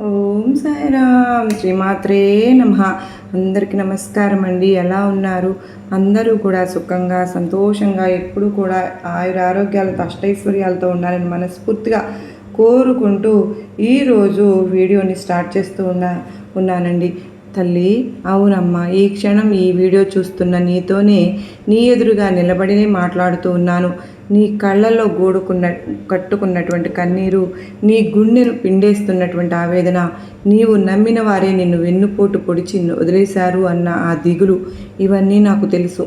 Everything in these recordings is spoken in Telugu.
ఓం సాయిరామ్ శ్రీమాత్రే నమః. అందరికీ నమస్కారం అండి. ఎలా ఉన్నారు? అందరూ కూడా సుఖంగా సంతోషంగా ఎప్పుడు కూడా ఆయురారోగ్యాలతో అష్టైశ్వర్యాలతో ఉండాలని మనస్ఫూర్తిగా కోరుకుంటూ ఈరోజు వీడియోని స్టార్ట్ చేస్తూ ఉన్నానండి. తల్లి, అవునమ్మా, ఈ క్షణం ఈ వీడియో చూస్తున్న నీతోనే నీ ఎదురుగా నిలబడి మాట్లాడుతూ ఉన్నాను. నీ కళ్ళల్లో కట్టుకున్నటువంటి కన్నీరు, నీ గుండెను పిండేస్తున్నటువంటి ఆవేదన, నీవు నమ్మిన వారే నిన్ను వెన్నుపోటు పొడిచి వదిలేశారు అన్న ఆ దిగులు, ఇవన్నీ నాకు తెలుసు.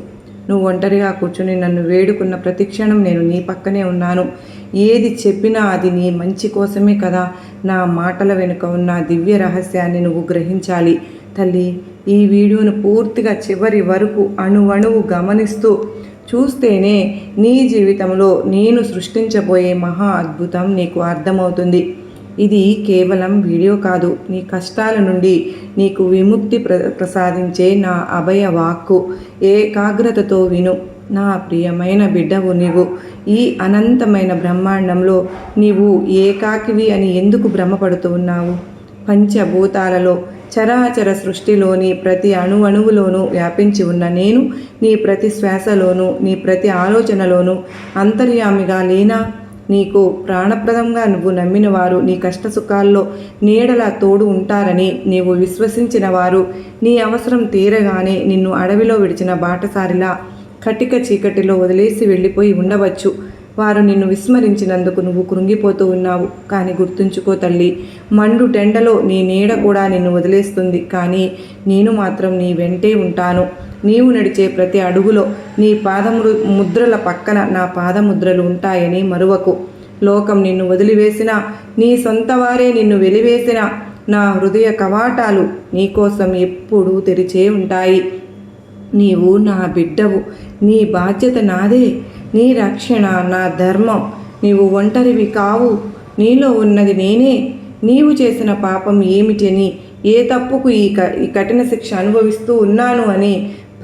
నువ్వు ఒంటరిగా కూర్చుని నన్ను వేడుకున్న ప్రతి క్షణం నేను నీ పక్కనే ఉన్నాను. ఏది చెప్పినా అది నీ మంచి కోసమే కదా. నా మాటల వెనుక ఉన్న దివ్య రహస్యాన్ని నువ్వు గ్రహించాలి. తల్లి, ఈ వీడియోను పూర్తిగా చివరి వరకు అణువణువు గమనిస్తూ చూస్తేనే నీ జీవితంలో నేను సృష్టించబోయే మహా అద్భుతం నీకు అర్థమవుతుంది. ఇది కేవలం వీడియో కాదు, నీ కష్టాల నుండి నీకు విముక్తి ప్రసాదించే నా అభయ వాక్కు. ఏకాగ్రతతో విను నా ప్రియమైన బిడ్డవు. నీవు ఈ అనంతమైన బ్రహ్మాండంలో నీవు ఏకాకివి అని ఎందుకు భ్రమపడుతూ ఉన్నావు? పంచభూతాలలో చరాచర సృష్టిలోని ప్రతి అణువులోనూ వ్యాపించి ఉన్న నేను నీ ప్రతి శ్వాసలోనూ నీ ప్రతి ఆలోచనలోనూ అంతర్యామిగా లేనా? నీకు ప్రాణప్రదంగా నువ్వు నమ్మిన వారు నీ కష్టసుఖాల్లో నీడలా తోడు ఉంటారని నీవు విశ్వసించిన వారు నీ అవసరం తీరగానే నిన్ను అడవిలో విడిచిన బాటసారిలా కటిక చీకటిలో వదిలేసి వెళ్ళిపోయి ఉండవచ్చు. వారు నిన్ను విస్మరించినందుకు నువ్వు కృంగిపోతూ ఉన్నావు. కానీ గుర్తుంచుకో తల్లి, మండు టెండలో నీ నీడ కూడా నిన్ను వదిలేస్తుంది, కానీ నేను మాత్రం నీ వెంటే ఉంటాను. నీవు నడిచే ప్రతి అడుగులో నీ ముద్రల పక్కన నా పాదముద్రలు ఉంటాయని మరువకు. లోకం నిన్ను వదిలివేసినా, నీ సొంత వారే నిన్ను వెలివేసినా నా హృదయ కవాటాలు నీకోసం ఎప్పుడూ తెరిచే ఉంటాయి. నీవు నా బిడ్డవు, నీ బాధ్యత నాదే, నీ రక్షణ నా ధర్మం. నీవు ఒంటరివి కావు, నీలో ఉన్నది నేనే. నీవు చేసిన పాపం ఏమిటని, ఏ తప్పుకు ఈ కఠిన శిక్ష అనుభవిస్తూ ఉన్నాను అని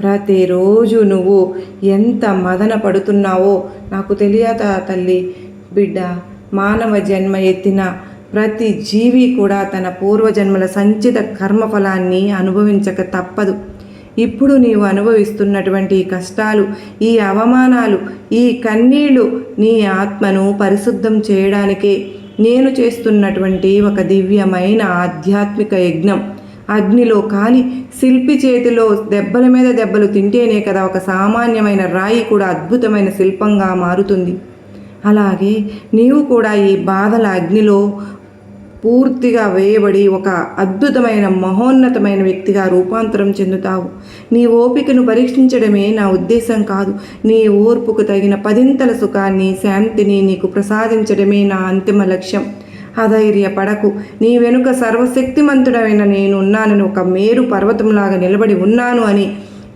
ప్రతిరోజు నువ్వు ఎంత మదన పడుతున్నావో నాకు తెలియదా తల్లి? బిడ్డ, మానవ జన్మ ఎత్తిన ప్రతి జీవి కూడా తన పూర్వజన్మల సంచిత కర్మఫలాన్ని అనుభవించక తప్పదు. ఇప్పుడు నీవు అనుభవిస్తున్నటువంటి ఈ కష్టాలు, ఈ అవమానాలు, ఈ కన్నీళ్లు నీ ఆత్మను పరిశుద్ధం చేయడానికే నేను చేస్తున్నటువంటి ఒక దివ్యమైన ఆధ్యాత్మిక యజ్ఞం. అగ్నిలో కాలి శిల్పి చేతిలో దెబ్బల మీద దెబ్బలు తింటేనే కదా ఒక సామాన్యమైన రాయి కూడా అద్భుతమైన శిల్పంగా మారుతుంది. అలాగే నీవు కూడా ఈ బాధల అగ్నిలో పూర్తిగా వేయబడి ఒక అద్భుతమైన మహోన్నతమైన వ్యక్తిగా రూపాంతరం చెందుతావు. నీ ఓపికను పరీక్షించడమే నా ఉద్దేశం కాదు, నీ ఓర్పుకు తగిన పదింతల సుఖాన్ని, శాంతిని నీకు ప్రసాదించడమే నా అంతిమ లక్ష్యం. అధైర్యపడకు. నీ వెనుక సర్వశక్తిమంతుడైన నేను ఉన్నానని, ఒక మేరు పర్వతంలాగా నిలబడి ఉన్నాను అని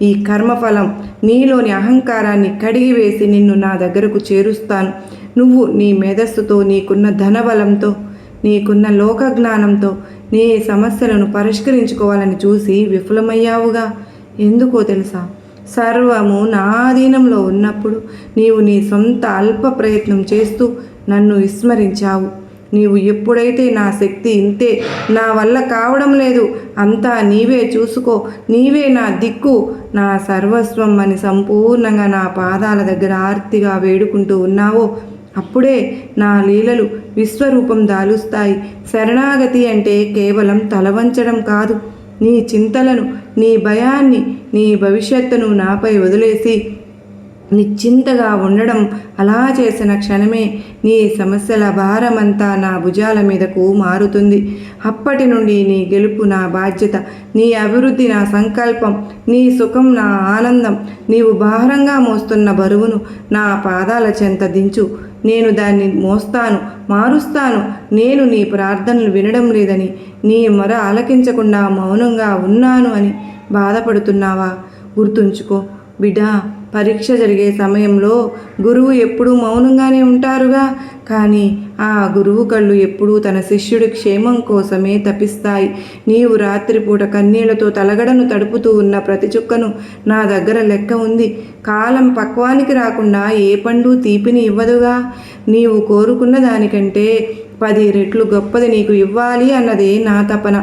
ఈ కర్మఫలం నీలోని అహంకారాన్ని కడిగివేసి నిన్ను నా దగ్గరకు చేరుస్తాను. నువ్వు నీ మేధస్సుతో, నీకున్న ధనబలంతో, నీకున్న లోకజ్ఞానంతో నీ సమస్యలను పరిష్కరించుకోవాలని చూసి విఫలమయ్యావుగా. ఎందుకో తెలుసా? సర్వము నా ఆధీనంలో ఉన్నప్పుడు నీవు నీ సొంత అల్ప ప్రయత్నం చేస్తూ నన్ను విస్మరించావు. నీవు ఎప్పుడైతే నా శక్తి ఇంతే, నా వల్ల కావడం లేదు, అంతా నీవే చూసుకో, నీవే నా దిక్కు, నా సర్వస్వం అని సంపూర్ణంగా నా పాదాల దగ్గర ఆర్తిగా వేడుకుంటూ ఉన్నావో, అప్పుడే నా లీలలు విశ్వరూపం దాలుస్తాయి. శరణాగతి అంటే కేవలం తలవంచడం కాదు. నీ చింతలను, నీ భయాన్ని, నీ భవిష్యత్తును నాపై వదిలేసి నిశ్చింతగా ఉండడం. అలా చేసిన క్షణమే నీ సమస్యల భారమంతా నా భుజాల మీదకు మారుతుంది. అప్పటి నుండి నీ గెలుపు నా బాధ్యత, నీ అభివృద్ధి నా సంకల్పం, నీ సుఖం నా ఆనందం. నీవు భారంగా మోస్తున్న బరువును నా పాదాల చెంత దించు. నేను దాన్ని మోస్తాను, మారుస్తాను. నేను నీ ప్రార్థనలు వినడం లేదని, నీ మొర ఆలకించకుండా మౌనంగా ఉన్నాను అని బాధపడుతున్నావా? గుర్తుంచుకో బిడ్డా, పరీక్ష జరిగే సమయంలో గురువు ఎప్పుడూ మౌనంగానే ఉంటారుగా, కానీ ఆ గురువు కళ్ళు ఎప్పుడూ తన శిష్యుడి క్షేమం కోసమే తపిస్తాయి. నీవు రాత్రిపూట కన్నీళ్లతో తలగడను తడుపుతూ ఉన్న ప్రతి చుక్కను నా దగ్గర లెక్క ఉంది. కాలం పక్వానికి రాకుండా ఏ పండు తీపిని ఇవ్వదుగా. నీవు కోరుకున్న దానికంటే 10 రెట్లు గొప్పది నీకు ఇవ్వాలి అన్నదే నా తపన.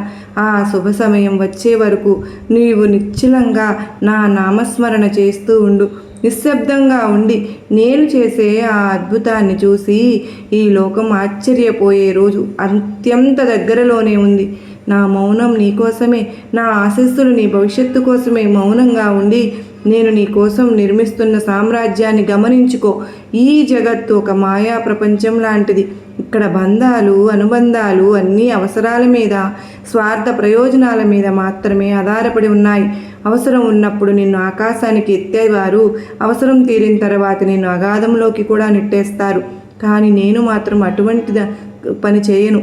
ఆ శుభ సమయం వచ్చే వరకు నీవు నిశ్చలంగా నా నామస్మరణ చేస్తూ ఉండు. నిశ్శబ్దంగా ఉండి నేను చేసే ఆ అద్భుతాన్ని చూసి ఈ లోకం ఆశ్చర్యపోయే రోజు అత్యంత దగ్గరలోనే ఉంది. నా మౌనం నీ కోసమే, నా ఆశీస్సులు నీ భవిష్యత్తు కోసమే. మౌనంగా ఉండి నేను నీ కోసం నిర్మిస్తున్న సామ్రాజ్యాన్ని గమనించుకో. ఈ జగత్తు ఒక మాయా ప్రపంచం లాంటిది. ఇక్కడ బంధాలు, అనుబంధాలు అన్నీ అవసరాల మీద, స్వార్థ ప్రయోజనాల మీద మాత్రమే ఆధారపడి ఉన్నాయి. అవసరం ఉన్నప్పుడు నిన్ను ఆకాశానికి ఎత్తేవారు అవసరం తీరిన తర్వాత నిన్ను అగాధంలోకి కూడా నెట్టేస్తారు. కానీ నేను మాత్రం అటువంటి పని చేయను.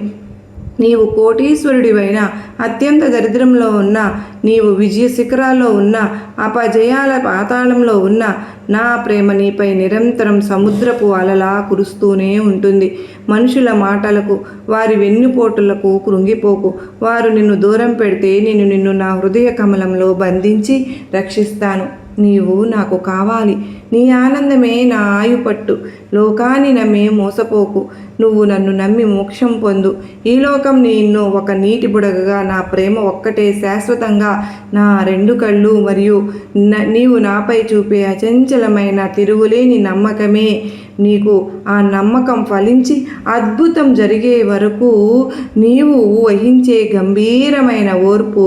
నీవు కోటీశ్వరుడివైనా, అత్యంత దరిద్రంలో ఉన్నా, నీవు విజయ శిఖరాల్లో ఉన్నా, అపజయాల పాతాళంలో ఉన్నా, నా ప్రేమ నీపై నిరంతరం సముద్రపు అలలా కురుస్తూనే ఉంటుంది. మనుషుల మాటలకు, వారి వెన్నుపోటులకు కృంగిపోకు. వారు నిన్ను దూరం పెడితే నేను నిన్ను నా హృదయ కమలంలో బంధించి రక్షిస్తాను. నీవు నాకు కావాలి. నీ ఆనందమే నా ఆయుపట్టు. లోకాన్ని నమ్మి మోసపోకు. నువ్వు నన్ను నమ్మి మోక్షం పొందు. ఈ లోకం నిన్ను ఒక నీటి బుడగగా, నా ప్రేమ ఒక్కటే శాశ్వతంగా. నా 2 కళ్ళు మరియు నీవు నాపై చూపే అచంచలమైన తిరుగులేని నమ్మకమే. నీకు ఆ నమ్మకం ఫలించి అద్భుతం జరిగే వరకు నీవు వహించే గంభీరమైన ఓర్పు,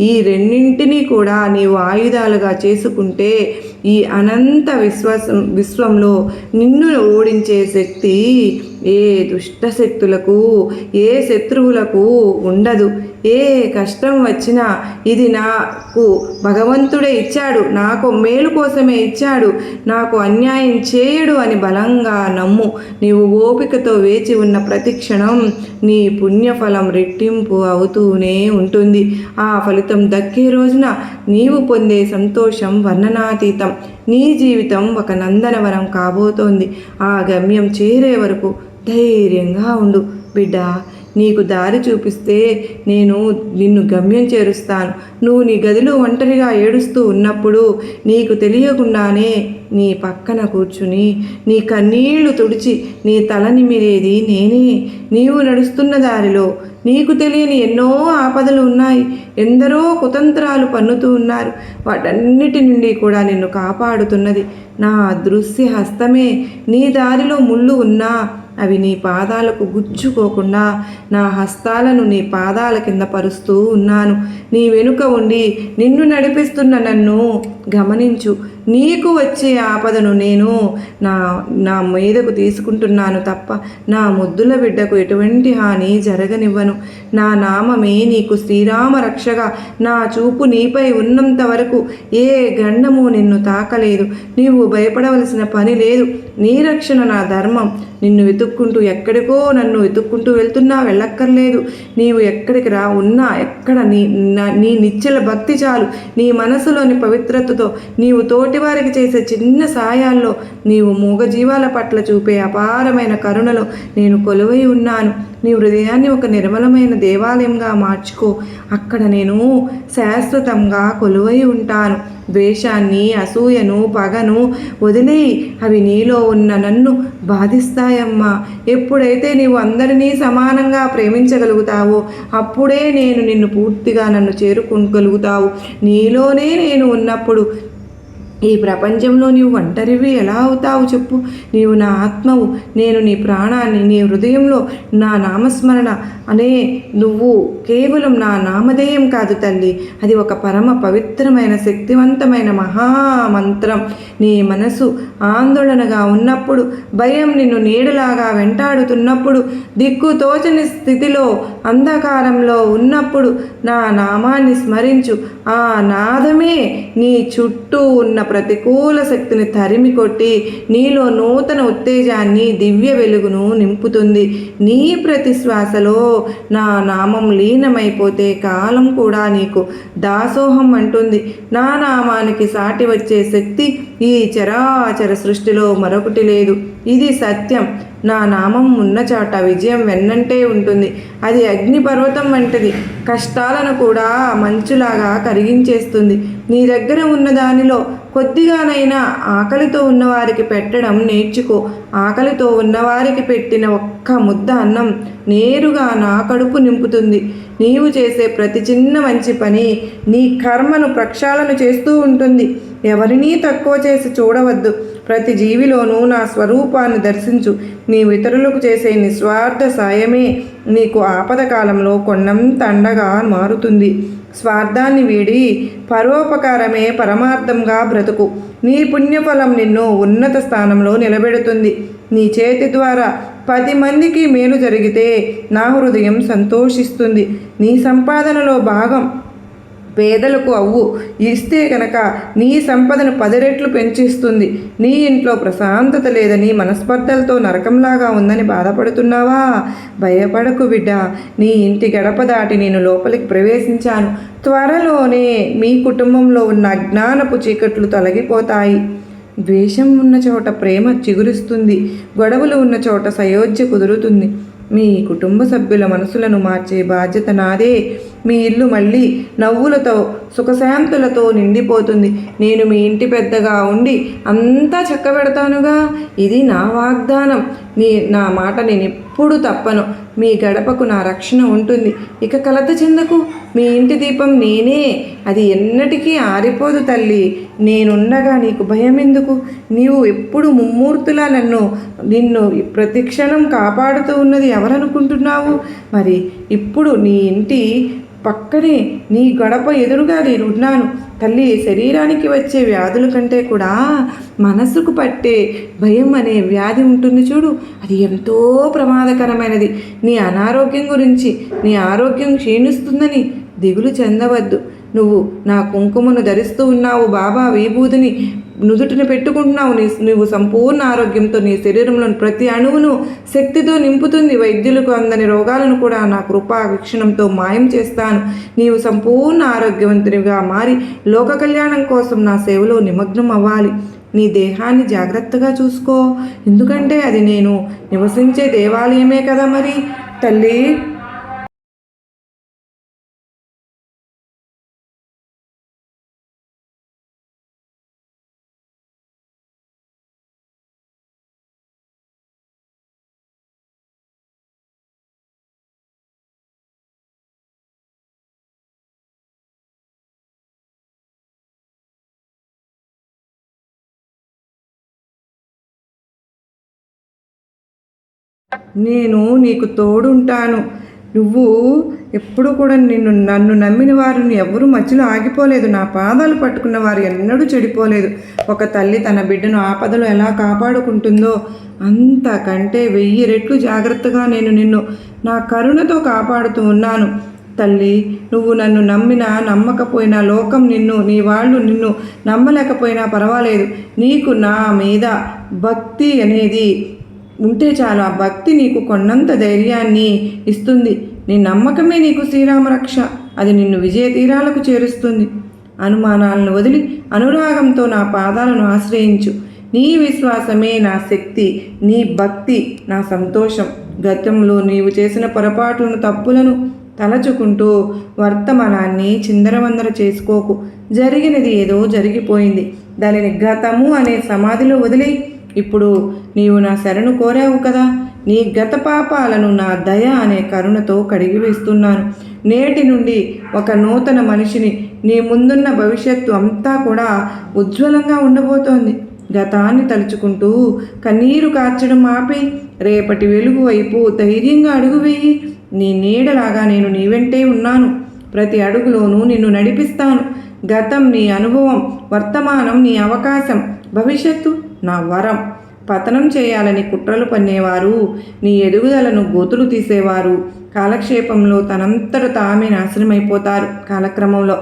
ఈ రెండింటినీ కూడా నీవు ఆయుధాలుగా చేసుకుంటే ఈ అనంత విశ్వంలో నిన్ను ఓడించే శక్తి ఏ దుష్ట శక్తులకు, ఏ శత్రువులకు ఉండదు. ఏ కష్టం వచ్చినా ఇది నాకు భగవంతుడే ఇచ్చాడు, నాకు మేలు కోసమే ఇచ్చాడు, నాకు అన్యాయం చేయడు అని బలంగా నమ్ము. నీవు ఓపికతో వేచి ఉన్న ప్రతి క్షణం నీ పుణ్యఫలం రెట్టింపు అవుతూనే ఉంటుంది. ఆ ఫలితం దక్కే రోజున నీవు పొందే సంతోషం వర్ణనాతీతం. నీ జీవితం ఒక నందనవనం కాబోతోంది. ఆ గమ్యం చేరే వరకు ధైర్యంగా ఉండు బిడ్డ. నీకు దారి చూపిస్తే నేను నిన్ను గమ్యం చేరుస్తాను. నువ్వు నీ గదిలో ఒంటరిగా ఏడుస్తూ ఉన్నప్పుడు నీకు తెలియకుండానే నీ పక్కన కూర్చుని నీ కన్నీళ్లు తుడిచి నీ తల నిమిరేది నేనే. నీవు నడుస్తున్న దారిలో నీకు తెలియని ఎన్నో ఆపదలు ఉన్నాయి. ఎందరో కుతంత్రాలు పన్నుతూ ఉన్నారు. వాటన్నిటి నుండి కూడా నిన్ను కాపాడుతున్నది నా దృశ్య హస్తమే. నీ దారిలో ముళ్ళు ఉన్నా అవి నీ పాదాలకు గుచ్చుకోకుండా నా హస్తాలను నీ పాదాల కింద పరుస్తూ ఉన్నాను. నీ వెనుక ఉండి నిన్ను నడిపిస్తున్న నన్ను గమనించు. నీకు వచ్చే ఆపదను నేను నా మీదకు తీసుకుంటున్నాను తప్ప నా ముద్దుల బిడ్డకు ఎటువంటి హాని జరగనివ్వను. నా నామమే నీకు శ్రీరామ రక్షగా. నా చూపు నీపై ఉన్నంత వరకు ఏ గండము నిన్ను తాకలేదు. నీవు భయపడవలసిన పని లేదు. నీ రక్షణ నా ధర్మం. నిన్ను వెతుక్కుంటూ ఎక్కడికో నన్ను వెతుక్కుంటూ వెళ్తున్నా వెళ్ళక్కర్లేదు. నీవు ఎక్కడికి ఉన్నా ఎక్కడ నీ నిశ్చల భక్తి చాలు. నీ మనసులోని పవిత్రతతో నీవు తోటివారికి చేసే చిన్న సాయాల్లో, నీవు మూగజీవాల పట్ల చూపే అపారమైన కరుణలో నేను కొలువై ఉన్నాను. నీ హృదయాన్ని ఒక నిర్మలమైన దేవాలయంగా మార్చుకో. అక్కడ నేను శాశ్వతంగా కొలువై ఉంటాను. ద్వేషాన్ని, అసూయను, పగను వదిలేయి. అవి నీలో ఉన్న నన్ను బాధిస్తాయమ్మా. ఎప్పుడైతే నీవు అందరినీ సమానంగా ప్రేమించగలుగుతావో అప్పుడే నేను నిన్ను పూర్తిగా నన్ను చేరుకోగలుగుతావు. నీలోనే నేను ఉన్నప్పుడు ఈ ప్రపంచంలో నీవు ఒంటరివి ఎలా అవుతావు చెప్పు? నీవు నా ఆత్మవు. నేను నీ ప్రాణాన్ని. నీ హృదయంలో నా నామస్మరణ అనే నువ్వు కేవలం నా నామధేయం కాదు తల్లి. అది ఒక పరమ పవిత్రమైన శక్తివంతమైన మహామంత్రం. నీ మనసు ఆందోళనగా ఉన్నప్పుడు, భయం నిన్ను నీడలాగా వెంటాడుతున్నప్పుడు, దిక్కు తోచని స్థితిలో అంధకారంలో ఉన్నప్పుడు నా నామాన్ని స్మరించు. ఆ నాదమే నీ చుట్టూ ఉన్న ప్రతికూల శక్తిని తరిమి కొట్టి నీలో నూతన ఉత్తేజాన్ని, దివ్య వెలుగును నింపుతుంది. నీ ప్రతి శ్వాసలో నా నామం లీనమైపోతే కాలం కూడా నీకు దాసోహం అంటుంది. నా నామానికి సాటి వచ్చే శక్తి ఈ చరాచర సృష్టిలో మరొకటి లేదు. ఇది సత్యం. నా నామం ఉన్న చాట విజయం వెన్నంటే ఉంటుంది. అది అగ్నిపర్వతం వంటిది. కష్టాలను కూడా మంచులాగా కరిగించేస్తుంది. నీ దగ్గర ఉన్న దానిలో కొద్దిగానైనా ఆకలితో ఉన్నవారికి పెట్టడం నేర్చుకో. ఆకలితో ఉన్నవారికి పెట్టిన ఒక్క ముద్ద అన్నం నేరుగా నా కడుపు నింపుతుంది. నీవు చేసే ప్రతి చిన్న మంచి పని నీ కర్మను ప్రక్షాళన చేస్తూ ఉంటుంది. ఎవరినీ తక్కువ చేసి చూడవద్దు. ప్రతి జీవిలోనూ నా స్వరూపాన్ని దర్శించు. నీవు ఇతరులకు చేసే నిస్వార్థ సాయమే నీకు ఆపద కాలంలో కొండంత అండగా మారుతుంది. స్వార్థాన్ని వీడి పరోపకారమే పరమార్థంగా బ్రతుకు. నీ పుణ్యఫలం నిన్ను ఉన్నత స్థానంలో నిలబెడుతుంది. నీ చేతి ద్వారా 10 మందికి మేలు జరిగితే నా హృదయం సంతోషిస్తుంది. నీ సంపాదనలో భాగం పేదలకు అవ్వు. ఇస్తే గనక నీ సంపదను 10 రెట్లు పెంచిస్తుంది. నీ ఇంట్లో ప్రశాంతత లేదని, మనస్పర్ధలతో నరకంలాగా ఉందని బాధపడుతున్నావా? భయపడకు బిడ్డ. నీ ఇంటి గడప దాటి నేను లోపలికి ప్రవేశించాను. త్వరలోనే మీ కుటుంబంలో ఉన్న అజ్ఞానపు చీకట్లు తొలగిపోతాయి. ద్వేషం ఉన్న చోట ప్రేమ చిగురిస్తుంది. గొడవలు ఉన్న చోట సయోధ్య కుదురుతుంది. మీ కుటుంబ సభ్యుల మనసులను మార్చే బాధ్యత నాదే. మీ ఇల్లు మళ్ళీ నవ్వులతో సుఖశాంతులతో నిండిపోతుంది. నేను మీ ఇంటి పెద్దగా ఉండి అంతా చక్కబెడతానుగా. ఇది నా వాగ్దానం. నా మాట నేను ఎప్పుడు తప్పను. మీ గడపకు నా రక్షణ ఉంటుంది. ఇక కలత చెందకు. మీ ఇంటి దీపం నేనే. అది ఎన్నటికీ ఆరిపోదు తల్లి. నేనుండగా నీకు భయం ఎందుకు? నీవు ఎప్పుడు ముమ్మూర్తులా నిన్ను ప్రతిక్షణం కాపాడుతూ ఉన్నది ఎవరనుకుంటున్నావు? మరి ఇప్పుడు నీ ఇంటి పక్కనే నీ గడప ఎదురుగా నేనున్నాను తల్లి. శరీరానికి వచ్చే వ్యాధుల కంటే కూడా మనసుకు పట్టే భయం అనే వ్యాధి ఉంటుంది చూడు, అది ఎంతో ప్రమాదకరమైనది. నీ అనారోగ్యం గురించి, నీ ఆరోగ్యం క్షీణిస్తుందని దిగులు చెందవద్దు. నువ్వు నా కుంకుమను ధరిస్తూ ఉన్నావు, బాబా విభూతిని నుదుటిని పెట్టుకుంటున్నావు. నువ్వు సంపూర్ణ ఆరోగ్యంతో నీ శరీరంలోని ప్రతి అణువును శక్తితో నింపుతుంది. వైద్యులకు అందని రోగాలను కూడా నా కృపా వీక్షణంతో మాయం చేస్తాను. నీవు సంపూర్ణ ఆరోగ్యవంతునిగా మారి లోక కళ్యాణం కోసం నా సేవలో నిమగ్నం అవ్వాలి. నీ దేహాన్ని జాగ్రత్తగా చూసుకో. ఎందుకంటే అది నేను నివసించే దేవాలయమే కదా మరి తల్లి. నేను నీకు తోడుంటాను. నువ్వు ఎప్పుడు కూడా నన్ను నమ్మిన వారిని ఎవరూ మధ్యలో ఆగిపోలేదు. నా పాదాలు పట్టుకున్న వారు ఎన్నడూ చెడిపోలేదు. ఒక తల్లి తన బిడ్డను ఆపదలో ఎలా కాపాడుకుంటుందో అంతకంటే 1000 రెట్లు జాగ్రత్తగా నేను నిన్ను నా కరుణతో కాపాడుతూ ఉన్నాను. తల్లి, నువ్వు నన్ను నమ్మినా నమ్మకపోయినా, లోకం నీ వాళ్ళు నిన్ను నమ్మలేకపోయినా పర్వాలేదు. నీకు నా మీద భక్తి అనేది ఉంటే చాలు. ఆ భక్తి నీకు కొండంత ధైర్యాన్ని ఇస్తుంది. నీ నమ్మకమే నీకు శ్రీరామరక్ష. అది నిన్ను విజయ తీరాలకు చేరుస్తుంది. అనుమానాలను వదిలి అనురాగంతో నా పాదాలను ఆశ్రయించు. నీ విశ్వాసమే నా శక్తి, నీ భక్తి నా సంతోషం. గతంలో నీవు చేసిన పొరపాట్లను, తప్పులను తలచుకుంటూ వర్తమానాన్ని చిందరవందర చేసుకోకు. జరిగినది ఏదో జరిగిపోయింది. దానిని గతము అనే సమాధిలో వదిలి ఇప్పుడు నీవు నా శరణు కోరావు కదా, నీ గత పాపాలను నా దయ అనే కరుణతో కడిగివేస్తున్నాను. నేటి నుండి ఒక నూతన మనిషిని. నీ ముందున్న భవిష్యత్తు అంతా కూడా ఉజ్వలంగా ఉండబోతోంది. గతాన్ని తలుచుకుంటూ కన్నీరు కార్చడం ఆపి రేపటి వెలుగు వైపు ధైర్యంగా అడుగు వేయి. నీ నీడలాగా నేను నీ వెంటే ఉన్నాను. ప్రతి అడుగులోనూ నిన్ను నడిపిస్తాను. గతం నీ అనుభవం, వర్తమానం నీ అవకాశం, భవిష్యత్తు నా వరం. పతనం చేయాలని కుట్రలు పన్నేవారు, నీ ఎదుగుదలను గోతులు తీసేవారు కాలక్షేపంలో తనంతట తామే నాశనమైపోతారు. కాలక్రమంలో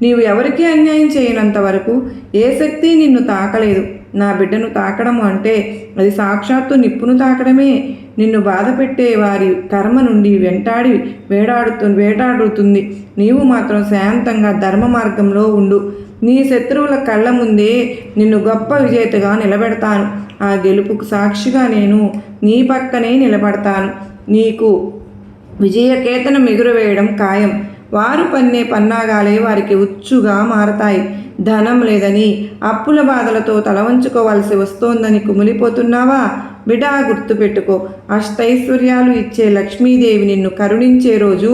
నీవు ఎవరికీ అన్యాయం చేయనంత వరకు ఏ శక్తి నిన్ను తాకలేదు. నా బిడ్డను తాకడం అంటే అది సాక్షాత్తు నిప్పును తాకడమే. నిన్ను బాధ పెట్టే వారి కర్మ నుండి వేటాడుతుంది. నీవు మాత్రం శాంతంగా ధర్మ మార్గంలో ఉండు. నీ శత్రువుల కళ్ళ ముందే నిన్ను గొప్ప విజేతగా నిలబెడతాను. ఆ గెలుపుకు సాక్షిగా నేను నీ పక్కనే నిలబడతాను. నీకు విజయకేతనం ఎగురవేయడం ఖాయం. వారు పన్నే పన్నాగాలే వారికి ఉచ్చుగా మారతాయి. ధనం లేదని, అప్పుల బాధలతో తలవంచుకోవాల్సి వస్తోందని కుమిలిపోతున్నావా? బిడా, గుర్తుపెట్టుకో, అష్టైశ్వర్యాలు ఇచ్చే లక్ష్మీదేవి నిన్ను కరుణించే రోజు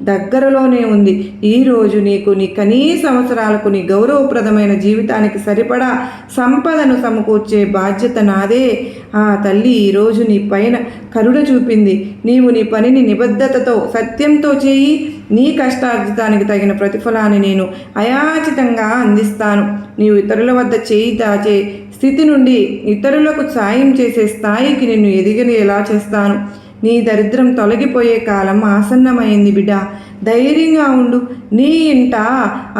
దగ్గరలోనే ఉంది. ఈరోజు నీకు నీ కనీస అవసరాలకు, నీ గౌరవప్రదమైన జీవితానికి సరిపడా సంపదను సమకూర్చే బాధ్యత నాదే. ఆ తల్లి ఈరోజు నీ పైన కరుణ చూపింది. నీవు నీ పనిని నిబద్ధతతో, సత్యంతో చేయి. నీ కష్టార్జితానికి తగిన ప్రతిఫలాన్ని నేను అయాచితంగా అందిస్తాను. నీవు ఇతరుల వద్ద చేయి దాచే స్థితి నుండి ఇతరులకు సాయం చేసే స్థాయికి నిన్ను ఎదిగేలా చేస్తాను. నీ దరిద్రం తొలగిపోయే కాలం ఆసన్నమైంది బిడ్డ. ధైర్యంగా ఉండు. నీ ఇంట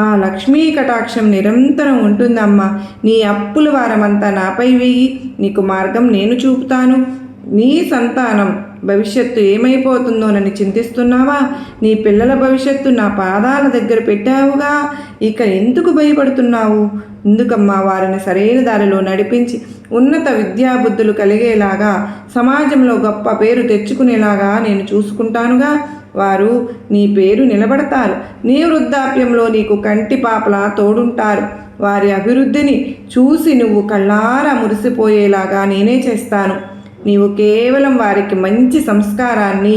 ఆ లక్ష్మీ కటాక్షం నిరంతరం ఉంటుందమ్మా. నీ అప్పుల వారమంతా నాపై వెయ్యి. నీకు మార్గం నేను చూపుతాను. నీ సంతానం భవిష్యత్తు ఏమైపోతుందోనని చింతిస్తున్నావా? నీ పిల్లల భవిష్యత్తు నా పాదాల దగ్గర పెట్టావుగా. ఇక ఎందుకు భయపడుతున్నావు? ఎందుకమ్మా? వారిని సరైన దారిలో నడిపించి ఉన్నత విద్యాబుద్ధులు కలిగేలాగా, సమాజంలో గొప్ప పేరు తెచ్చుకునేలాగా నేను చూసుకుంటానుగా. వారు నీ పేరు నిలబడతారు. నీ వృద్ధాప్యంలో నీకు కంటి పాపలా తోడుంటారు. వారి అభివృద్ధిని చూసి నువ్వు కళ్ళారా మురిసిపోయేలాగా నేనే చేస్తాను. నీవు కేవలం వారికి మంచి సంస్కారాన్ని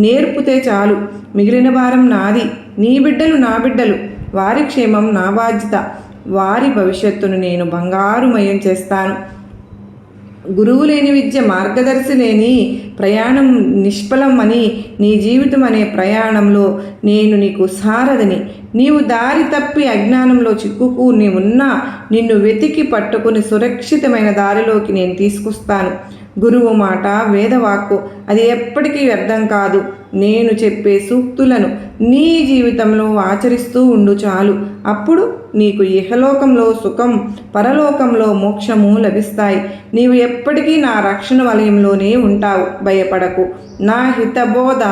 నేర్పితే చాలు. మిగిలిన భారం నాది. నీ బిడ్డలు నా బిడ్డలు. వారి క్షేమం నా బాధ్యత. వారి భవిష్యత్తును నేను బంగారుమయం చేస్తాను. గురువు లేని విద్య, మార్గదర్శి లేని ప్రయాణం నిష్ఫలం అని, నీ జీవితం అనే ప్రయాణంలో నేను నీకు సారథిని. నీవు దారి తప్పి అజ్ఞానంలో చిక్కుకుని ఉన్నా నిన్ను వెతికి పట్టుకుని సురక్షితమైన దారిలోకి నేను తీసుకొస్తాను. గురువు మాట వేదవాక్కు, అది ఎప్పటికీ వ్యర్థం కాదు. నేను చెప్పే సూక్తులను నీ జీవితంలో ఆచరిస్తూ ఉండు చాలు. అప్పుడు నీకు ఇహలోకంలో సుఖం, పరలోకంలో మోక్షము లభిస్తాయి. నీవు ఎప్పటికీ నా రక్షణ వలయంలోనే ఉంటావు. భయపడకు. నా హితబోధ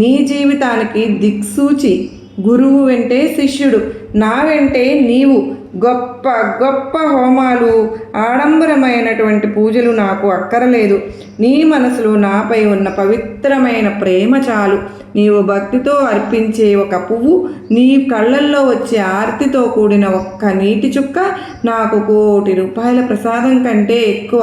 నీ జీవితానికి దిక్సూచి. గురువు వెంటే శిష్యుడు, నా వెంటే నీవు. గొప్ప గొప్ప హోమాలు, ఆడంబరమైనటువంటి పూజలు నాకు అక్కరలేదు. నీ మనసులో నాపై ఉన్న పవిత్రమైన ప్రేమ చాలు. నీవు భక్తితో అర్పించే ఒక పువ్వు, నీ కళ్ళల్లో వచ్చే ఆర్తితో కూడిన ఒక్క నీటి చుక్క నాకు ₹1,00,00,000 ప్రసాదం కంటే ఎక్కువ.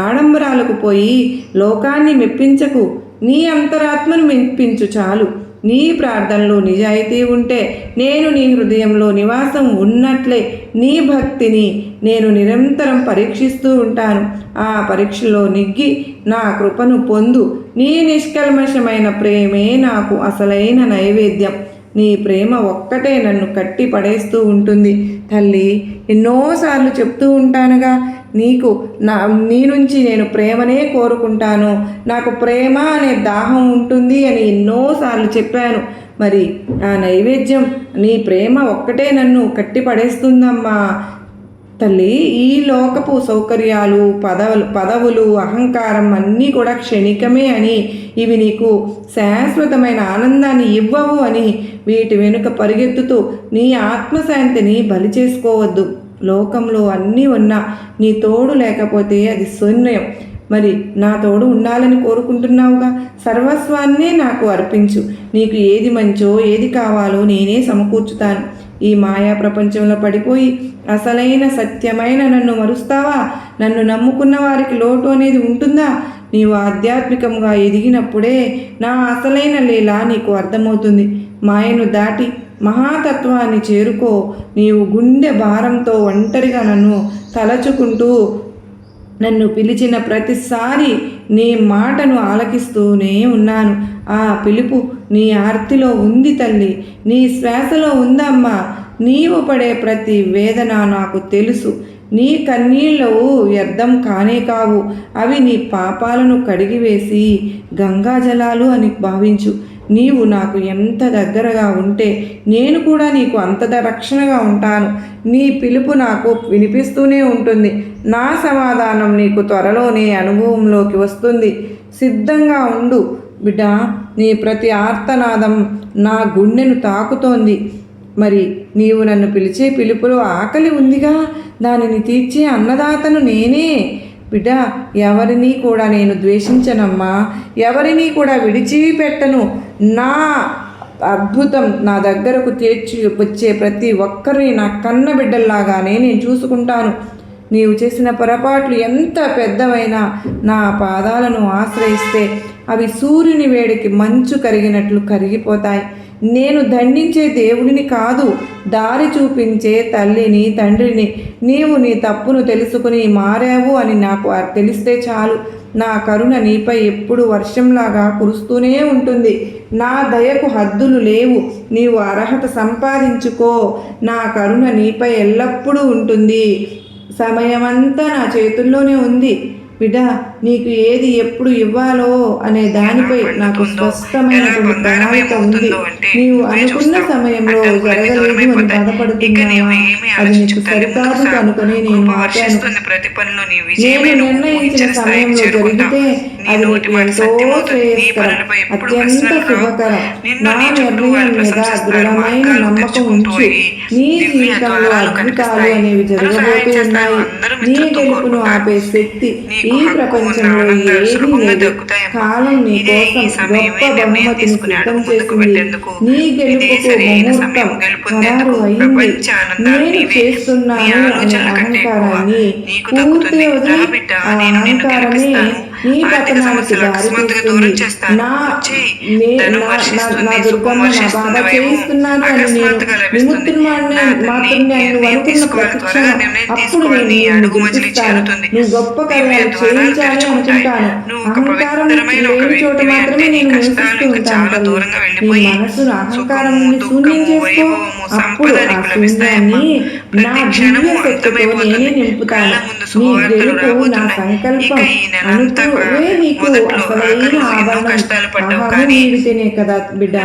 ఆడంబరాలకు పోయి లోకాన్ని మెప్పించకు. నీ అంతరాత్మను మెప్పించు చాలు. నీ ప్రార్థనలో నిజాయితీ ఉంటే నేను నీ హృదయంలో నివాసం ఉన్నట్లే. నీ భక్తిని నేను నిరంతరం పరీక్షిస్తూ ఉంటాను. ఆ పరీక్షలో నెగ్గి నా కృపను పొందు. నీ నిష్కల్మషమైన ప్రేమే నాకు అసలైన నైవేద్యం. నీ ప్రేమ ఒక్కటే నన్ను కట్టి పడేస్తూ ఉంటుంది. తల్లి, ఎన్నోసార్లు చెప్తూ ఉంటానుగా, నీ నుంచి నేను ప్రేమనే కోరుకుంటాను. నాకు ప్రేమ అనే దాహం ఉంటుంది అని ఎన్నోసార్లు చెప్పాను. మరి ఆ నైవేద్యం నీ ప్రేమ ఒక్కటే నన్ను కట్టి పడేస్తుందమ్మా. తల్లి, ఈ లోకపు సౌకర్యాలు, పదవులు, అహంకారం అన్నీ కూడా క్షణికమే అని, ఇవి నీకు శాశ్వతమైన ఆనందాన్ని ఇవ్వవు అని వీటి వెనుక పరిగెత్తుతూ నీ ఆత్మశాంతిని బలి చేసుకోవద్దు. లోకంలో అన్నీ ఉన్నా నీ తోడు లేకపోతే అది శూన్యం. మరి నా తోడు ఉండాలని కోరుకుంటున్నావుగా, సర్వస్వాన్నే నాకు అర్పించు. నీకు ఏది మంచో, ఏది కావాలో నేనే సమకూర్చుతాను. ఈ మాయా ప్రపంచంలో పడిపోయి అసలైన సత్యమైన నన్ను మరుస్తావా? నన్ను నమ్ముకున్న వారికి లోటు అనేది ఉంటుందా? నీవు ఆధ్యాత్మికంగా ఎదిగినప్పుడే నా అసలైన లీల నీకు అర్థమవుతుంది. మాయను దాటి మహాతత్వాన్ని చేరుకో. నీవు గుండె భారంతో ఒంటరిగా నన్ను తలచుకుంటూ నన్ను పిలిచిన ప్రతిసారి నీ మాటను ఆలకిస్తూనే ఉన్నాను. ఆ పిలుపు నీ ఆర్తిలో ఉంది తల్లి, నీ శ్వాసలో ఉందమ్మా. నీవు పడే ప్రతి వేదన నాకు తెలుసు. నీ కన్నీళ్ళు వ్యర్థం కానే కావు. అవి నీ పాపాలను కడిగివేసి గంగాజలాలు అని భావించు. నీవు నాకు ఎంత దగ్గరగా ఉంటే నేను కూడా నీకు అంత రక్షణగా ఉంటాను. నీ పిలుపు నాకు వినిపిస్తూనే ఉంటుంది. నా సమాధానం నీకు త్వరలోనే అనుభవంలోకి వస్తుంది. సిద్ధంగా ఉండు బిడ్డ. నీ ప్రతి ఆర్తనాదం నా గుండెను తాకుతోంది. మరి నీవు నన్ను పిలిచే పిలుపులో ఆకలి ఉందిగా, దానిని తీర్చే అన్నదాతను నేనే. బిడ్డ, ఎవరినీ కూడా నేను ద్వేషించనమ్మా, ఎవరినీ కూడా విడిచిపెట్టను. నా అద్భుతం నా దగ్గరకు తీర్చి వచ్చే ప్రతి ఒక్కరిని నా కన్న బిడ్డల్లాగానే నేను చూసుకుంటాను. నీవు చేసిన పొరపాట్లు ఎంత పెద్దవైనా నా పాదాలను ఆశ్రయిస్తే అవి సూర్యుని వేడికి మంచు కరిగినట్లు కరిగిపోతాయి. నేను దండించే దేవుడిని కాదు, దారి చూపించే తల్లిని, తండ్రిని. నీవు నీ తప్పును తెలుసుకుని మారావు అని నాకు తెలిస్తే చాలు. నా కరుణ నీపై ఎప్పుడు వర్షంలాగా కురుస్తూనే ఉంటుంది. నా దయకు హద్దులు లేవు. నీవు అర్హత సంపాదించుకో. నా కరుణ నీపై ఎల్లప్పుడూ ఉంటుంది. సమయమంతా నా చేతుల్లోనే ఉంది. బిడ్డ, నీకు ఏది ఎప్పుడు ఇవ్వాలో అనే దానిపై నాకు స్పష్టమైనటువంటి ప్రణాళిక ఉంది. నీవు అనుకున్న సమయంలో జరగలేదు అని బాధపడుతున్నావా? అది నీకు సరికాదు కనుకనే నేను ఆపాను. నేను నిర్ణయించిన సమయంలో జరిగితే అది నీకు ఎంతో శ్రేయస్కరం, అత్యంత శుభకరం. నా నిర్ణయం మీద దృఢమైన నమ్మకం ఉంచు. నీ జీవితంలో అద్భుతాలు అనేవి జరగబోతూ ఉన్నాయి. నీ గెలుపును ఆపే శక్తి ఈ ప్రపంచంలో ఏదీ లేదు. కాలం నీ కోసం గొప్ప బహుమతిని సిద్ధం చేసింది. నీ గెలుపుకు ముహూర్తం ఖరారు అయింది. నేను చేస్తున్నాను అనే అహంకారాన్ని పూర్తిగా వదిలి ఆ అహంకారమే నీ పతనానికి దారి తీస్తుంది. నా దుర్గమ్మ, నా బాబా చేయిస్తున్నాను అని నేను విముక్తుడిని మాత్రమే నువ్వు అనుకున్న ప్రతిక్షణం అప్పుడు నేను నిన్ను గుర్తిస్తాను. నువ్వు గొప్ప కార్యాలు చేయించాలి అనుకుంటాను. అహంకారం లేని చోట మాత్రమే నేను నివసిస్తూ ఉంటాను. నీ మనసును అహంకారం నుండి శూన్యం చేసుకో. అప్పుడు ఆ శూన్యాన్ని నా దివ్య శక్తితో నేనే నింపుతాను. నీ గెలుపు నా సంకల్పం అనుకువే నీకు అసలైన ఆభరణం. అహము నీడితేనే కదా బిడ్డ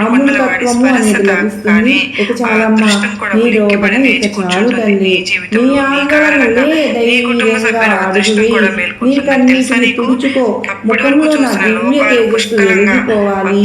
అమృతత్వము అనేది లభిస్తుంది. ఇక చాలమ్మా, నీ రోదన ఇక చాలు తల్లి. నీ ఆందోళనలే ధైర్యంగా అడుగువే. నీ కన్నీటిని తుడుచుకో. ముఖంలో నా దివ్య తేజస్సు వెలిగిపోవాలి.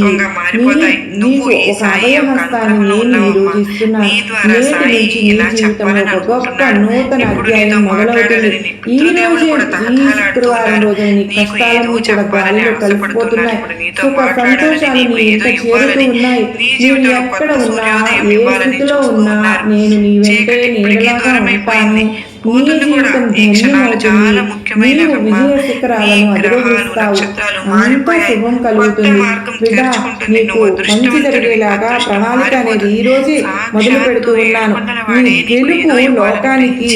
నీకు ఒక అభయహస్తాన్ని నేను ఈరోజు ఇస్తున్నాను. నేటి నుంచి నీ జీవితంలో ఒక గొప్ప నూతన అధ్యాయం మొదలవుతుంది. ఈ రోజే, ఈ శుక్రవారం రోజున నీ కష్టాలను కూడా గాలిలో కలిసిపోతున్నాయి. సుఖ సంతోషాలు నీ ఇంట చేరుతూ ఉన్నాయి. నీవు ఎక్కడ ఉన్నా, ఏ స్థితిలో ఉన్నా, నేను నీ వెంటే నీడలాగా ఉంటాను. నీ జీవితం ధన్యమవుతుంది. నీవు విజయ శిఖరాలను అధిరోహిస్తావు. అంత శుభం కలుగుతుంది. బిడ్డ, నీకు మంచి జరిగేలాగా ప్రణాళిక అనేది ఈ రోజే మొదలు పెడుతూ ఉన్నాను. నీ గెలుపు లోకానికి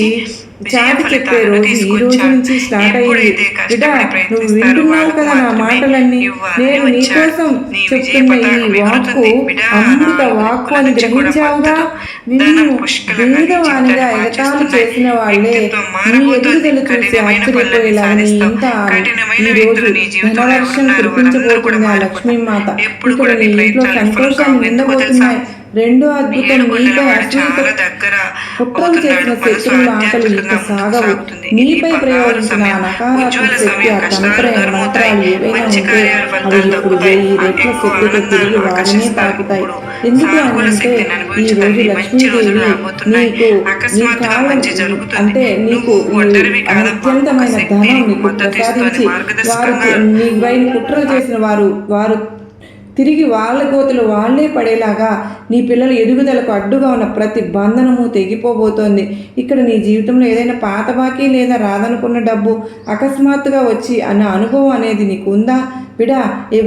చాటి చెప్పే రోజు ఈ రోజు నుంచి స్టార్ట్ అయ్యింది. బిడ్డ, నువ్వు వింటున్నావు కదా నా మాటలన్నీ. నేను నీకోసం చెప్తున్న ఈ వాక్కు అమృత వాక్కు అని గ్రహించావుగా. నిన్ను బీదవానిగా ఎగతాళి చేసిన వాళ్ళే నీ ఎదుగుదల చూసి ఆశ్చర్యపోయేలా నీ ఇంట ఈ రోజు ధనవర్షం కురిపించబోతుంది ఆ లక్ష్మీమాత. ఇక్కడ నీ ఇంట్లో సంతోషాన్ని నిండబోతున్నాయి. రెండో అద్భుతం, నీపై అసూయతో కుట్రలు చేసిన శత్రువుల ఆటలు ఇక సాగవు. నీపై ప్రయోగించిన నకారాత్మక శక్తి, ఆ మంత్రాలు ఏవైనా ఉంటే అవి ఇప్పుడు 1000 రెట్ల శక్తితో తిరిగి వారినే తాకుతాయి. ఎందుకు అంటే ఈ రోజు లక్ష్మీదేవి నీకు నీ కాలం అంటే నీకు అత్యంతమైన ధనం నీకు ప్రసాదించి వారు నీపైన కుట్రలు చేసిన వారు తిరిగి వాళ్ళ గోతులు వాళ్లే పడేలాగా నీ పిల్లల ఎదుగుదలకు అడ్డుగా ఉన్న ప్రతి బంధనము తెగిపోబోతోంది. ఇక్కడ నీ జీవితంలో ఏదైనా పాత బాకీ లేదా రాదనుకున్న డబ్బు అకస్మాత్తుగా వచ్చి అన్న అనుభవం అనేది నీకు ఉందా? బిడా,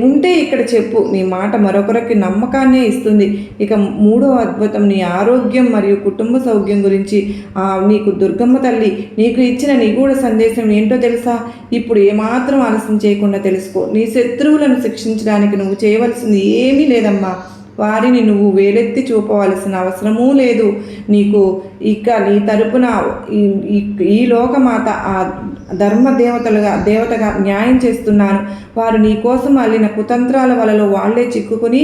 ఉంటే ఇక్కడ చెప్పు. నీ మాట మరొకరికి నమ్మకాన్నే ఇస్తుంది. ఇక మూడో అద్భుతం, నీ ఆరోగ్యం మరియు కుటుంబ సౌఖ్యం గురించి నీకు దుర్గమ్మ తల్లి నీకు ఇచ్చిన నిగూఢ సందేశం ఏంటో తెలుసా? ఇప్పుడు ఏమాత్రం ఆలస్యం చేయకుండా తెలుసుకో. నీ శత్రువులను శిక్షించడానికి నువ్వు చేయవలసింది ఏమీ లేదమ్మా. వారిని నువ్వు వేలెత్తి చూపవలసిన అవసరమూ లేదు. నీకు ఇక నీ తరపున ఈ లోకమాత ఆ దేవతగా న్యాయం చేస్తున్నాను. వారు నీ కోసం అల్లిన కుతంత్రాల వలలో వాళ్లే చిక్కుకుని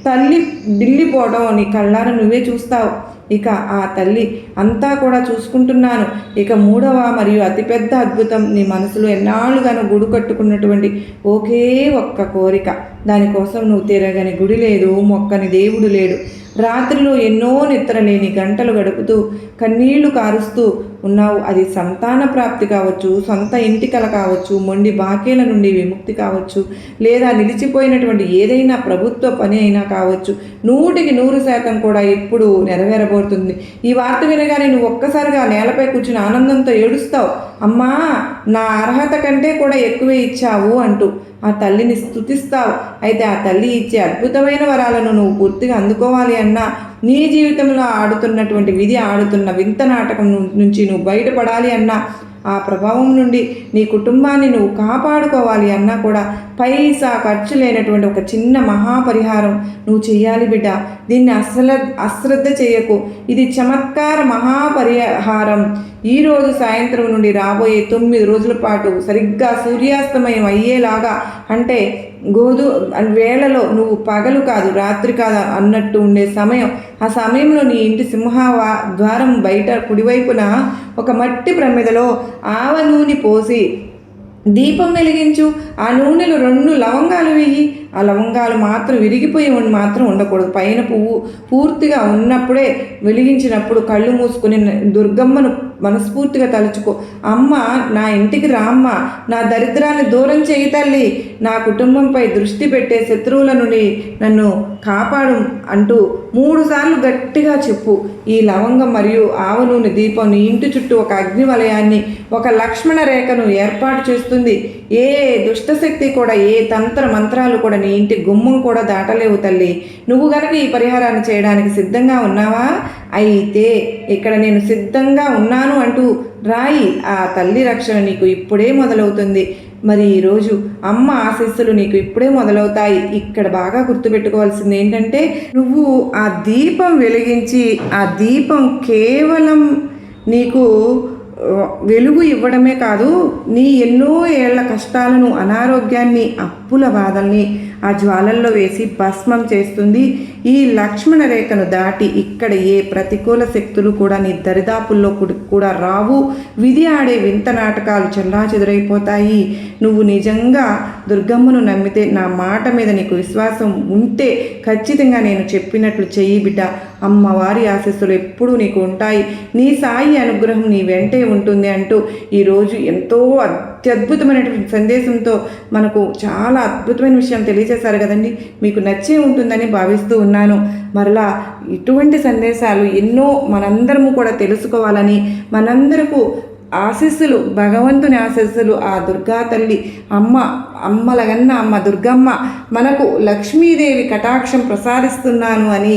తల్లి ఢిల్లీపోవడం నీ కళ్ళారా నువ్వే చూస్తావు. ఇక ఆ తల్లి అంతా కూడా చూసుకుంటున్నాను. ఇక మూడవ మరియు అతిపెద్ద అద్భుతం, నీ మనసులో ఎన్నాళ్ళుగానో గూడు కట్టుకున్నటువంటి ఒకే ఒక్క కోరిక. దానికోసం నువ్వు తిరగని గుడి లేదు, మొక్కని దేవుడు లేడు. రాత్రిలో ఎన్నో నిద్రలేని గంటలు గడుపుతూ కన్నీళ్లు కారుస్తూ ఉన్నావు. అది సంతాన ప్రాప్తి కావచ్చు, సొంత ఇంటి కల కావచ్చు, మొండి బాకీల నుండి విముక్తి కావచ్చు, లేదా నిలిచిపోయినటువంటి ఏదైనా ప్రభుత్వ పని అయినా కావచ్చు. 100% కూడా ఇప్పుడు నెరవేరబోతుంది. ఈ వార్త వినగానే నువ్వు ఒక్కసారిగా నేలపై కూర్చుని ఆనందంతో ఏడుస్తావు. అమ్మా, నా అర్హత కంటే కూడా ఎక్కువే ఇచ్చావు అంటూ ఆ తల్లిని స్తుతిస్తావు. అయితే ఆ తల్లి ఇచ్చే అద్భుతమైన వరాలను నువ్వు పూర్తిగా అందుకోవాలి అన్నా, నీ జీవితంలో ఆడుతున్నటువంటి విధి ఆడుతున్న వింత నాటకం నుంచి నువ్వు బయటపడాలి అన్నా, ఆ ప్రభావం నుండి నీ కుటుంబాన్ని నువ్వు కాపాడుకోవాలి అన్నా కూడా పైసా ఖర్చు లేనటువంటి ఒక చిన్న మహాపరిహారం నువ్వు చెయ్యాలి బిడ్డ. దీన్ని అశ్రద్ధ చేయకు. ఇది చమత్కార మహాపరిహారం. ఈరోజు సాయంత్రం నుండి రాబోయే 9 రోజుల పాటు సరిగ్గా సూర్యాస్తమయం అయ్యేలాగా, అంటే వేళలో నువ్వు పగలు కాదు రాత్రి కాదు అన్నట్టు ఉండే సమయం, ఆ సమయంలో నీ ఇంటి ద్వారం బయట కుడివైపున ఒక మట్టి ప్రమిదలో ఆవ నూనె పోసి దీపం వెలిగించు. ఆ నూనెలో 2 లవంగాలు వేయి. ఆ లవంగాలు మాత్రం విరిగిపోయి మాత్రం ఉండకూడదు. పైన పువ్వు పూర్తిగా ఉన్నప్పుడే వెలిగించినప్పుడు కళ్ళు మూసుకుని దుర్గమ్మను మనస్ఫూర్తిగా తలుచుకో. అమ్మ, నా ఇంటికి రామ్మ, నా దరిద్రాన్ని దూరం చేయి తల్లి, నా కుటుంబంపై దృష్టి పెట్టే శత్రువుల నుండి నన్ను కాపాడు అంటూ 3 సార్లు గట్టిగా చెప్పు. ఈ లవంగం మరియు ఆవ నూనె దీపం నీ ఇంటి చుట్టూ ఒక అగ్ని వలయాన్ని, ఒక లక్ష్మణ రేఖను ఏర్పాటు చేస్తుంది. ఏ దుష్టశక్తి కూడా, ఏ తంత్ర మంత్రాలు కూడా నీ ఇంటి గుమ్మం కూడా దాటలేవు తల్లి. నువ్వు గనక ఈ పరిహారాన్ని చేయడానికి సిద్ధంగా ఉన్నావా? అయితే ఇక్కడ నేను సిద్ధంగా ఉన్నాను అంటూ రాయి. ఆ తల్లి రక్షణ నీకు ఇప్పుడే మొదలవుతుంది. మరి ఈరోజు అమ్మ ఆశీస్సులు నీకు ఇప్పుడే మొదలవుతాయి. ఇక్కడ బాగా గుర్తుపెట్టుకోవాల్సింది ఏంటంటే, నువ్వు ఆ దీపం వెలిగించి, ఆ దీపం కేవలం నీకు వెలుగు ఇవ్వడమే కాదు, నీ ఎన్నో ఏళ్ల కష్టాలను, అనారోగ్యాన్ని, అప్పుల బాధల్ని ఆ జ్వాలల్లో వేసి భస్మం చేస్తుంది. ఈ లక్ష్మణ రేఖను దాటి ఇక్కడ ఏ ప్రతికూల శక్తులు కూడా నీ దరిదాపుల్లో కూడా రావు. విధి ఆడే వింత నాటకాలు చెల్లాచెదురైపోతాయి. నువ్వు నిజంగా దుర్గమ్మను నమ్మితే, నా మాట మీద నీకు విశ్వాసం ఉంటే ఖచ్చితంగా నేను చెప్పినట్లు చెయ్యి బిడ్డ. అమ్మవారి ఆశీస్సులు ఎప్పుడూ నీకు ఉంటాయి. నీ సాయి అనుగ్రహం నీ వెంటే ఉంటుంది అంటూ ఈరోజు ఎంతో అత్యద్భుతమైనటువంటి సందేశంతో మనకు చాలా అద్భుతమైన విషయం తెలియజేశారు కదండి. మీకు నచ్చే ఉంటుందని భావిస్తూ ఉన్నాను. మరలా ఇటువంటి సందేశాలు ఎన్నో మనందరము కూడా తెలుసుకోవాలని, మనందరకు ఆశీస్సులు, భగవంతుని ఆశీస్సులు, ఆ దుర్గా తల్లి అమ్మలగన్న అమ్మ దుర్గమ్మ మనకు లక్ష్మీదేవి కటాక్షం ప్రసాదిస్తున్నాను అని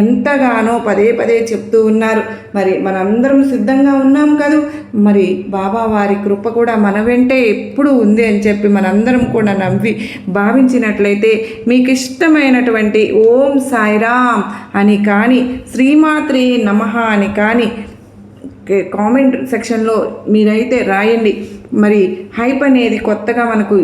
ఎంతగానో పదే పదే చెప్తూ ఉన్నారు. మరి మనందరం సిద్ధంగా ఉన్నాం కదూ. మరి బాబా వారి కృప కూడా మన వెంటే ఎప్పుడూ ఉంది అని చెప్పి మనందరం కూడా నవ్వి భావించినట్లయితే, మీకు ఇష్టమైనటువంటి ఓం సాయిరామ్ అని కానీ, శ్రీమాత్రే నమః అని కానీ కామెంట్ సెక్షన్లో మీరైతే రాయండి. మరి హైప్ అనేది కొత్తగా మనకు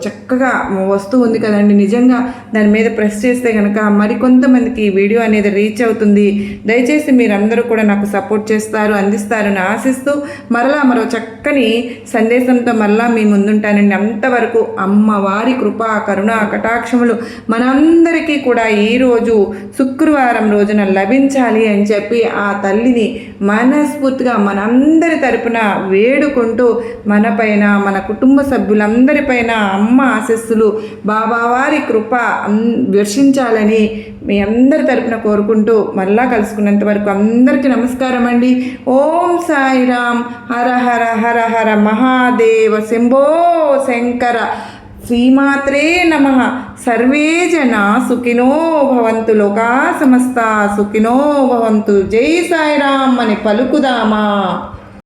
చక్కగా వస్తూ ఉంది కదండి. నిజంగా దాని మీద ప్రెస్ చేస్తే కనుక మరికొంతమందికి ఈ వీడియో అనేది రీచ్ అవుతుంది. దయచేసి మీరందరూ కూడా నాకు సపోర్ట్ చేస్తారు, అందిస్తారని ఆశిస్తూ మరో చక్కని సందేశంతో మరలా మీ ముందుంటానండి. అంతవరకు అమ్మవారి కృపా కరుణ కటాక్షములు మనందరికీ కూడా ఈరోజు శుక్రవారం రోజున లభించాలి అని చెప్పి ఆ తల్లిని మనస్ఫూర్తిగా మనందరి తరపున వేడుకుంటూ, మనపైన, మన కుటుంబ సభ్యులందరిపైన అమ్మ ఆశీస్సులు, బాబావారి కృప వర్షించాలని మీ అందరి తరపున కోరుకుంటూ మళ్ళా కలుసుకున్నంత వరకు అందరికీ నమస్కారం అండి. ఓం సాయిరామ్. హర హర హర హర మహాదేవ శంభో శంకర. శ్రీమాత్రే నమః. సర్వే జనా సుఖినో భవంతు, లోకా సమస్త సుఖినో భవంతు. జై సాయిరామ్ అని పలుకుదామా.